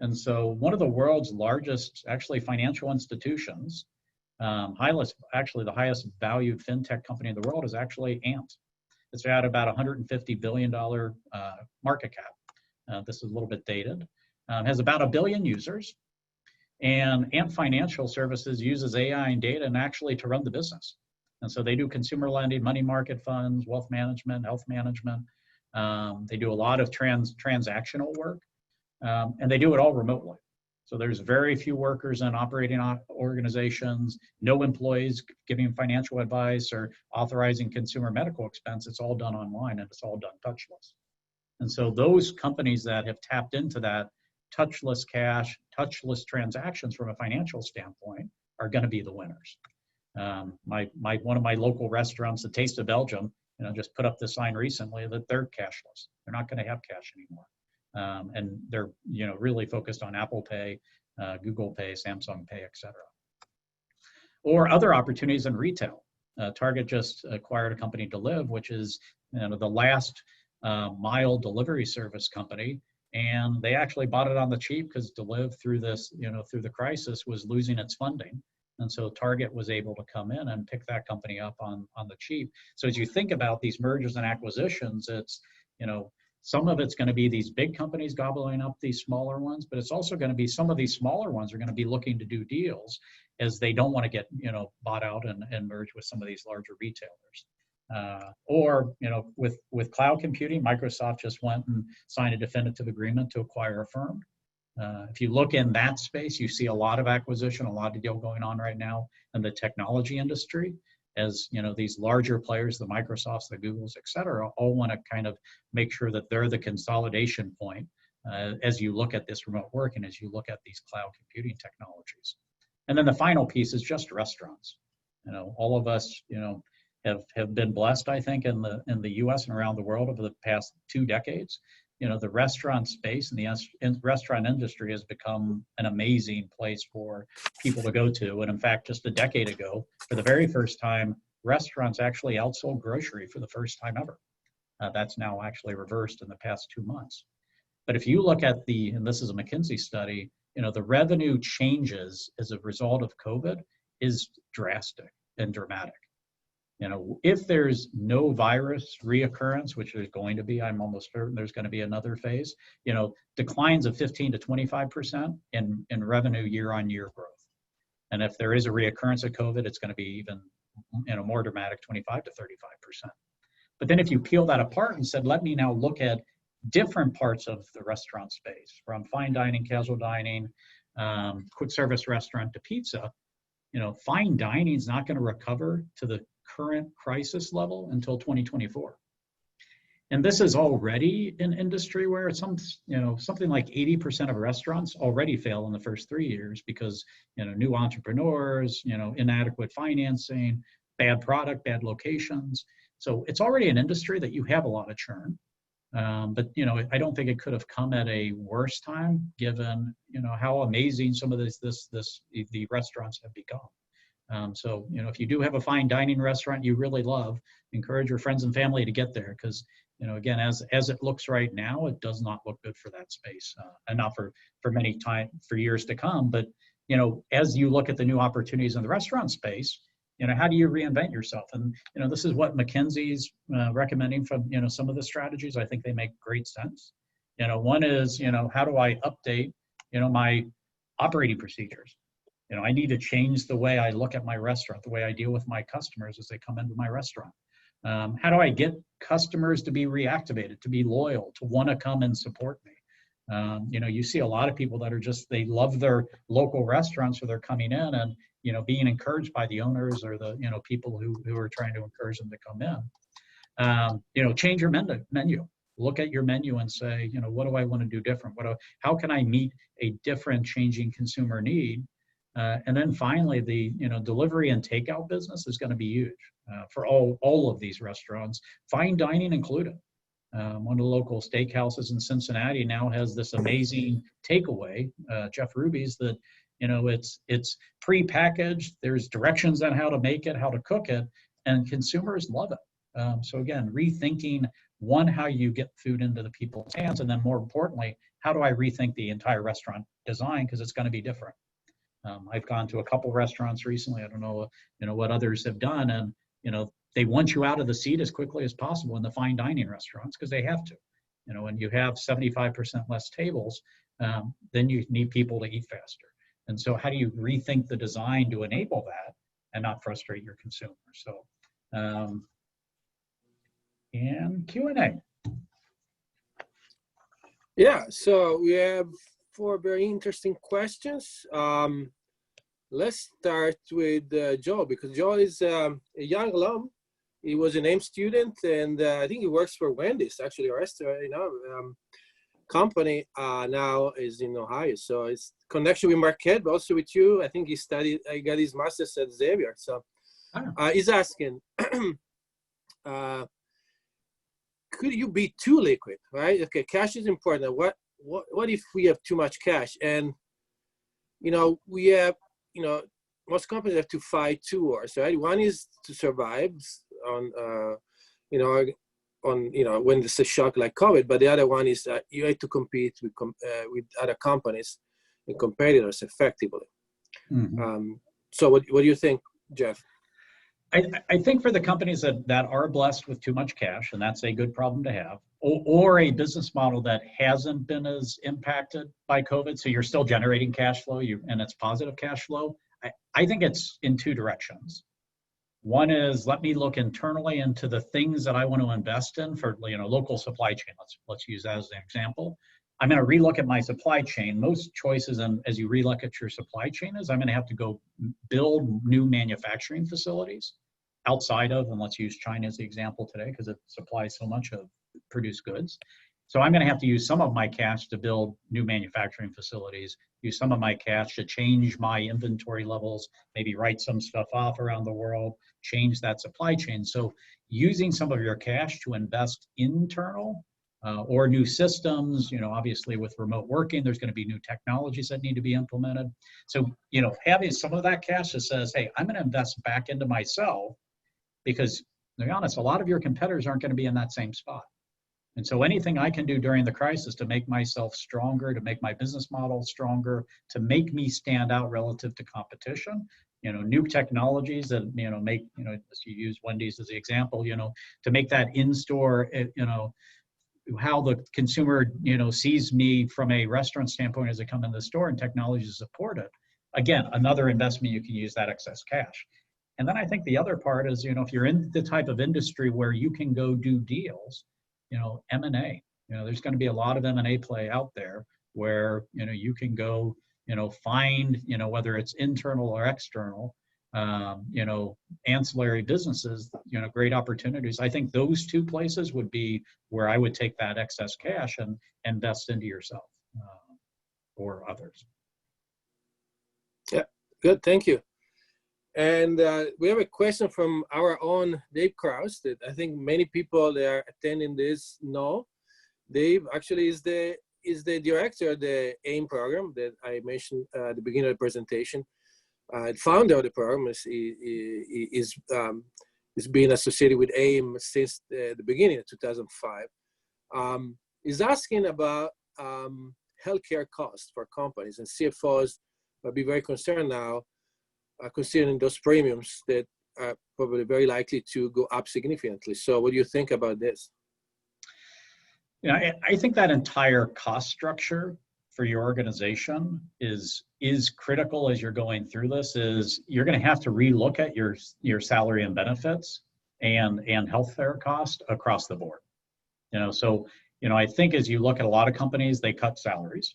C: And so one of the world's largest, actually, financial institutions, the highest valued fintech company in the world is actually Ant. It's at about $150 billion market cap. This is a little bit dated. Has about 1 billion users. And Ant Financial Services uses AI and data and actually to run the business. And so they do consumer lending, money market funds, wealth management, health management. They do a lot of transactional work, and they do it all remotely. So there's very few workers in operating organizations, no employees giving financial advice or authorizing consumer medical expense. It's all done online and it's all done touchless. And so those companies that have tapped into that touchless cash, touchless transactions from a financial standpoint are going to be the winners. One of my local restaurants, the Taste of Belgium, just put up the sign recently that they're cashless. They're not going to have cash anymore. And they're really focused on Apple Pay, Google Pay, Samsung Pay, et cetera. Or other opportunities in retail. Target just acquired a company, Deliv, which is the last mile delivery service company. And they actually bought it on the cheap because Deliv through the crisis was losing its funding. And so Target was able to come in and pick that company up on the cheap. So as you think about these mergers and acquisitions, it's, some of it's going to be these big companies gobbling up these smaller ones, but it's also going to be some of these smaller ones are going to be looking to do deals as they don't want to get, bought out and merge with some of these larger retailers. With cloud computing, Microsoft just went and signed a definitive agreement to acquire a firm. If you look in that space, you see a lot of acquisition, a lot of deal going on right now in the technology industry. As these larger players, the Microsofts, the Googles, et cetera, all want to kind of make sure that they're the consolidation point as you look at this remote work and as you look at these cloud computing technologies. And then the final piece is just restaurants. All of us, have been blessed, I think, in the U.S. and around the world over the past 2 decades. The restaurant space and the restaurant industry has become an amazing place for people to go to. And in fact, just a decade ago, for the very first time, restaurants actually outsold grocery for the first time ever. That's now actually reversed in the past 2 months. But if you look at and this is a McKinsey study, the revenue changes as a result of COVID is drastic and dramatic. If there's no virus reoccurrence, which there's going to be, I'm almost certain there's going to be another phase, declines of 15 to 25% in revenue year-on-year growth. And if there is a reoccurrence of COVID, it's going to be even, more dramatic, 25 to 35%. But then if you peel that apart and said, let me now look at different parts of the restaurant space, from fine dining, casual dining, quick service restaurant to pizza, fine dining is not going to recover to the current crisis level until 2024. And this is already an industry where something like 80% of restaurants already fail in the first 3 years because, new entrepreneurs, inadequate financing, bad product, bad locations. So it's already an industry that you have a lot of churn. But I don't think it could have come at a worse time, given how amazing some of the restaurants have become. So if you do have a fine dining restaurant you really love, encourage your friends and family to get there, because again, as it looks right now, it does not look good for that space, and not for years to come. But as you look at the new opportunities in the restaurant space, how do you reinvent yourself? And this is what McKinsey's recommending from some of the strategies. I think they make great sense. One is how do I update my operating procedures? I need to change the way I look at my restaurant, the way I deal with my customers as they come into my restaurant. How do I get customers to be reactivated, to be loyal, to want to come and support me? You see a lot of people that are they love their local restaurants, so they're coming in and being encouraged by the owners or the people who are trying to encourage them to come in. Change your menu. Look at your menu and say, what do I want to do different? How can I meet a different changing consumer need? And then finally, the delivery and takeout business is going to be huge for all of these restaurants, fine dining included. One of the local steakhouses in Cincinnati now has this amazing takeaway, Jeff Ruby's, that it's pre-packaged. There's directions on how to make it, how to cook it, and consumers love it. So again, rethinking how you get food into the people's hands, and then more importantly, how do I rethink the entire restaurant design, because it's going to be different. I've gone to a couple restaurants recently. I don't know, what others have done, and they want you out of the seat as quickly as possible in the fine dining restaurants, because they have to. When you have 75% less tables, then you need people to eat faster. And so, how do you rethink the design to enable that and not frustrate your consumers? So, and Q&A.
B: Yeah. So we have 4 very interesting questions. Let's start with Joe, because Joe is a young alum. He was an AIM student, and I think he works for Wendy's, actually, a restaurant, company now is in Ohio. So it's connection with Marquette, but also with you. I think he got his master's at Xavier. So he's asking, could you be too liquid, right? Okay, cash is important. What if we have too much cash? And, we have, most companies have to fight 2 wars, right? One is to survive on, when there's a shock like COVID, but the other one is you have to compete with other companies and competitors effectively. Mm-hmm. So what do you think, Jeff?
C: I think for the companies that are blessed with too much cash, and that's a good problem to have, or a business model that hasn't been as impacted by COVID, so you're still generating cash flow, and it's positive cash flow, I think it's in 2 directions. One is, let me look internally into the things that I want to invest in for local supply chain. Let's use that as an example. I'm going to relook at my supply chain. Most choices, and as you relook at your supply chain, is I'm going to have to go build new manufacturing facilities outside of, and let's use China as the example today, because it supplies so much of produced goods. So I'm going to have to use some of my cash to build new manufacturing facilities, use some of my cash to change my inventory levels, maybe write some stuff off around the world, change that supply chain. So using some of your cash to invest internal or new systems, obviously with remote working, there's going to be new technologies that need to be implemented. So, having some of that cash that says, hey, I'm going to invest back into myself, because to be honest, a lot of your competitors aren't going to be in that same spot. And so anything I can do during the crisis to make myself stronger, to make my business model stronger, to make me stand out relative to competition, new technologies that, make, as you use Wendy's as the example, to make that in-store, how the consumer, sees me from a restaurant standpoint as they come in the store, and technology to support it. Again, another investment, you can use that excess cash. And then I think the other part is, if you're in the type of industry where you can go do deals, M&A, there's going to be a lot of M&A play out there where, you can go, find, whether it's internal or external, ancillary businesses, great opportunities. I think those 2 places would be where I would take that excess cash and invest into yourself or others.
B: Yeah, good. Thank you. And we have a question from our own Dave Krause that I think many people that are attending this know. Dave actually is the director of the AIM program that I mentioned at the beginning of the presentation. Founder of the program is being associated with AIM since the beginning of 2005. Is asking about healthcare costs for companies, and CFOs will be very concerned now, considering those premiums that are probably very likely to go up significantly. So what do you think about this?
C: I think that entire cost structure for your organization is critical as you're going through this. Is you're going to have to relook at your salary and benefits and healthcare cost across the board. So I think as you look at a lot of companies, they cut salaries.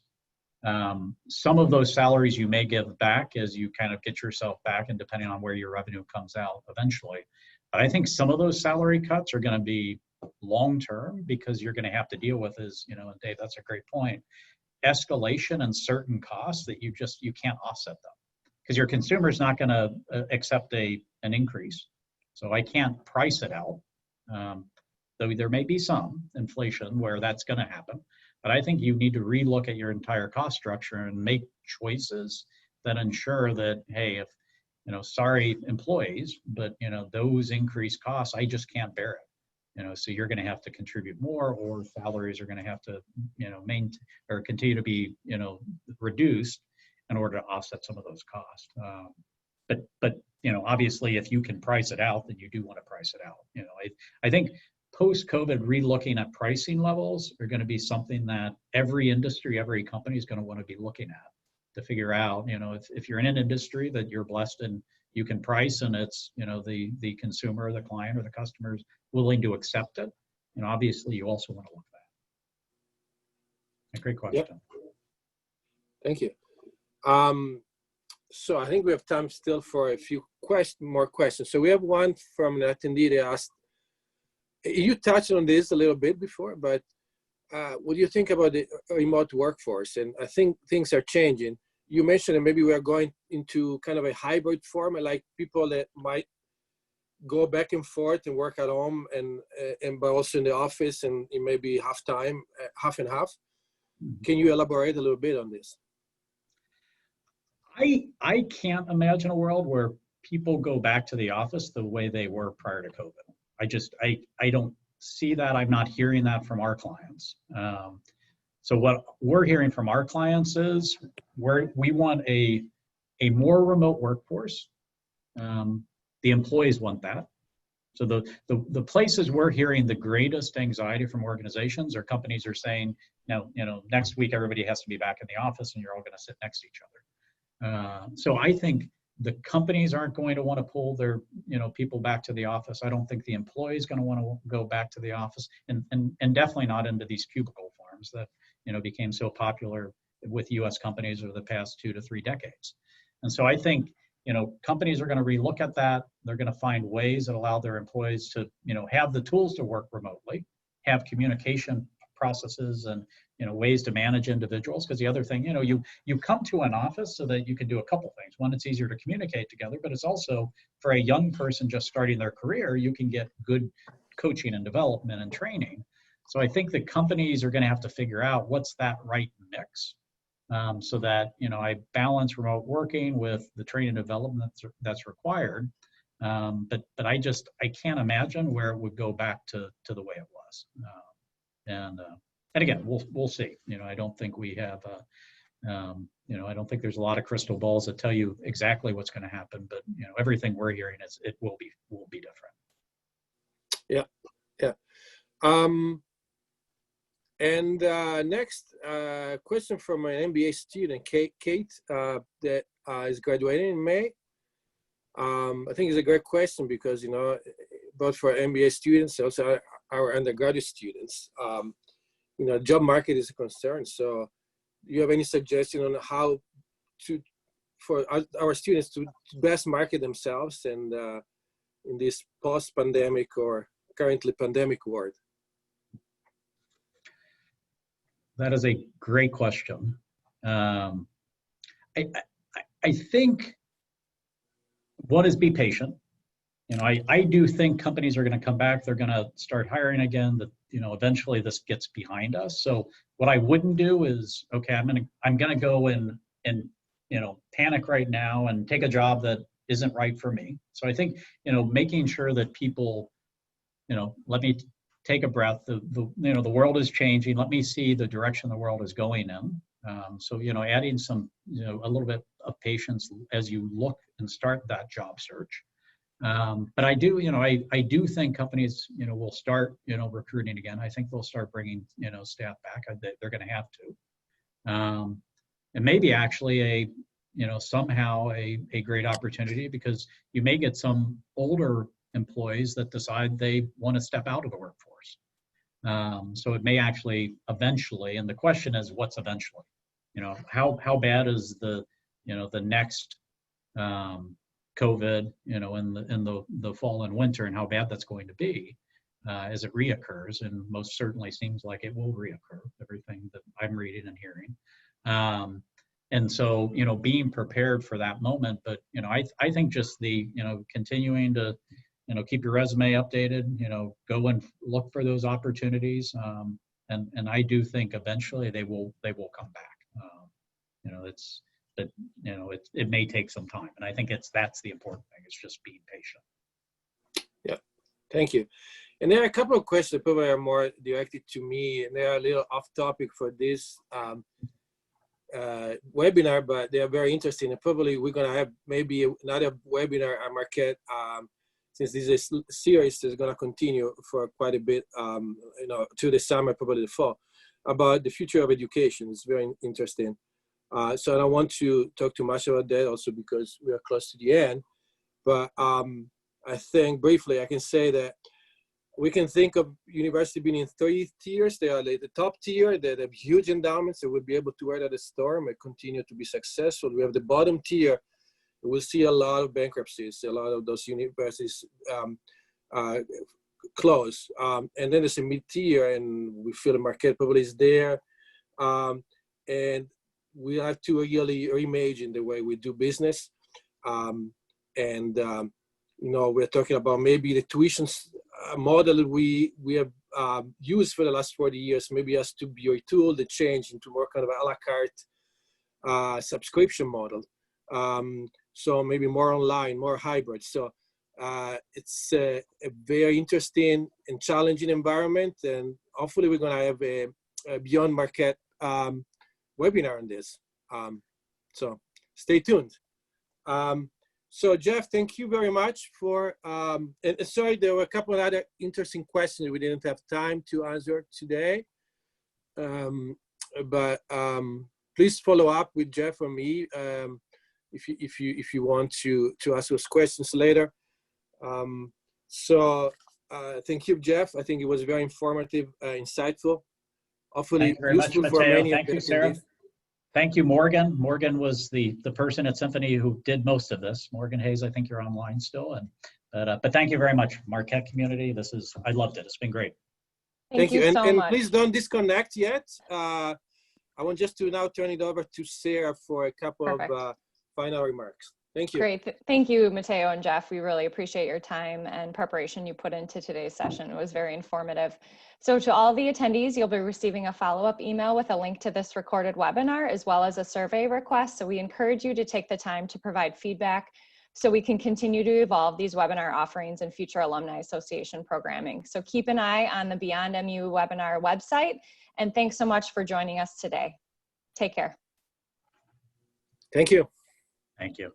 C: Some of those salaries you may give back as you kind of get yourself back, and depending on where your revenue comes out eventually. But I think some of those salary cuts are going to be long-term, because you're going to have to deal with and Dave, that's a great point, escalation in certain costs that you can't offset them, because your consumer is not going to accept an increase. So I can't price it out. Though there may be some inflation where that's going to happen. But I think you need to relook at your entire cost structure and make choices that ensure that, hey, if, sorry employees, but, those increased costs, I just can't bear it. So you're going to have to contribute more, or salaries are going to have to, maintain or continue to be, reduced in order to offset some of those costs. But obviously, if you can price it out, then you do want to price it out. I think post-COVID, relooking at pricing levels are going to be something that every industry, every company is going to want to be looking at to figure out, if you're in an industry that you're blessed and you can price, and it's, the consumer, the client, or the customer is willing to accept it, obviously you also want to look at that. A great question.
B: Yep. Thank you. So I think we have time still for a few more questions. So we have one from an attendee that asked, you touched on this a little bit before, but what do you think about the remote workforce? And I think things are changing. You mentioned that maybe we are going into kind of a hybrid format, like people that might go back and forth and work at home and but also in the office, and it may be half and half. Mm-hmm. Can you elaborate a little bit on this?
C: I can't imagine a world where people go back to the office the way they were prior to COVID. I don't see that. I'm not hearing that from our clients. So what we're hearing from our clients is we want a more remote workforce. The employees want that. So the places we're hearing the greatest anxiety from organizations or companies are saying, next week everybody has to be back in the office and you're all going to sit next to each other. So I think the companies aren't going to want to pull their people back to the office. I don't think the employees going to want to go back to the office, and definitely not into these cubicle farms that became so popular with U.S. companies over the past 2 to 3 decades. And so I think companies are going to relook at that. They're going to find ways that allow their employees to have the tools to work remotely, have communication processes and ways to manage individuals. Because the other thing, you come to an office so that you can do a couple things. One, it's easier to communicate together, but it's also for a young person just starting their career, you can get good coaching and development and training. So I think the companies are going to have to figure out what's that right mix, so that I balance remote working with the training and development that's required. But I can't imagine where it would go back to the way it was. And again, we'll see. I don't think we have. I don't think there's a lot of crystal balls that tell you exactly what's going to happen. But everything we're hearing is it will be different.
B: Yeah. And next question from an MBA student, Kate, that is graduating in May. I think it's a great question because both for MBA students, also our undergraduate students, job market is a concern. So do you have any suggestion on how for our students to best market themselves and in this post-pandemic or currently pandemic world?
C: That is a great question. I think one is be patient. I do think companies are going to come back. They're going to start hiring again. That eventually this gets behind us. So what I wouldn't do is, okay, I'm gonna go and panic right now and take a job that isn't right for me. So I think making sure that people let me take a breath. The world is changing. Let me see the direction the world is going in. So adding some a little bit of patience as you look and start that job search. But I do, I do think companies, will start, recruiting again. I think they'll start bringing, staff back. They're going to have to. And maybe actually somehow a great opportunity, because you may get some older employees that decide they want to step out of the workforce. So it may actually eventually, and the question is, what's eventually? How bad is the next COVID, in the fall and winter, and how bad that's going to be as it reoccurs, and most certainly seems like it will reoccur, everything that I'm reading and hearing. And so, being prepared for that moment, but, I think just the, continuing to, keep your resume updated, go and look for those opportunities. And I do think eventually they will come back. It's that, it may take some time. And I think that's the important thing. It's just being patient.
B: Yeah, thank you. And there are a couple of questions that probably are more directed to me, and they are a little off topic for this webinar, but they are very interesting. And probably we're going to have maybe another webinar at Marquette, since this is a series that's going to continue for quite a bit, to the summer, probably the fall, about the future of education. It's very interesting. So I don't want to talk too much about that also because we are close to the end. But I think briefly I can say that we can think of university being in 3 tiers. They are like the top tier, they have huge endowments that will be able to weather the storm and continue to be successful. We have the bottom tier. We'll see a lot of bankruptcies, a lot of those universities close. And then there's a mid-tier, and we feel the Marquette probably is there. And we have to really reimagine the way we do business. We're talking about maybe the tuition model we have used for the last 40 years, maybe has to be a tool to change into more kind of a la carte subscription model. So maybe more online, more hybrid. So it's a very interesting and challenging environment, and hopefully we're going to have a Beyond Marquette webinar on this. So stay tuned. So Jeff, thank you very much for, and sorry, there were a couple of other interesting questions we didn't have time to answer today. But please follow up with Jeff or me if you want to ask those questions later. Thank you, Jeff. I think it was very informative, insightful, hopefully useful for many.
C: Thank you, Sarah. Thank you, Morgan. Morgan was the person at SynFiny who did most of this. Morgan Hayes, I think you're online still. But thank you very much, Marquette community. I loved it. It's been great.
A: Thank you so much.
B: Please don't disconnect yet. I want just to now turn it over to Sarah for a couple of final remarks. Thank you.
A: Great. Thank you, Matteo and Jeff. We really appreciate your time and preparation you put into today's session. It was very informative. So to all the attendees, you'll be receiving a follow-up email with a link to this recorded webinar, as well as a survey request. So we encourage you to take the time to provide feedback so we can continue to evolve these webinar offerings and future Alumni Association programming. So keep an eye on the Beyond MU webinar website. And thanks so much for joining us today. Take care.
B: Thank you.
C: Thank you.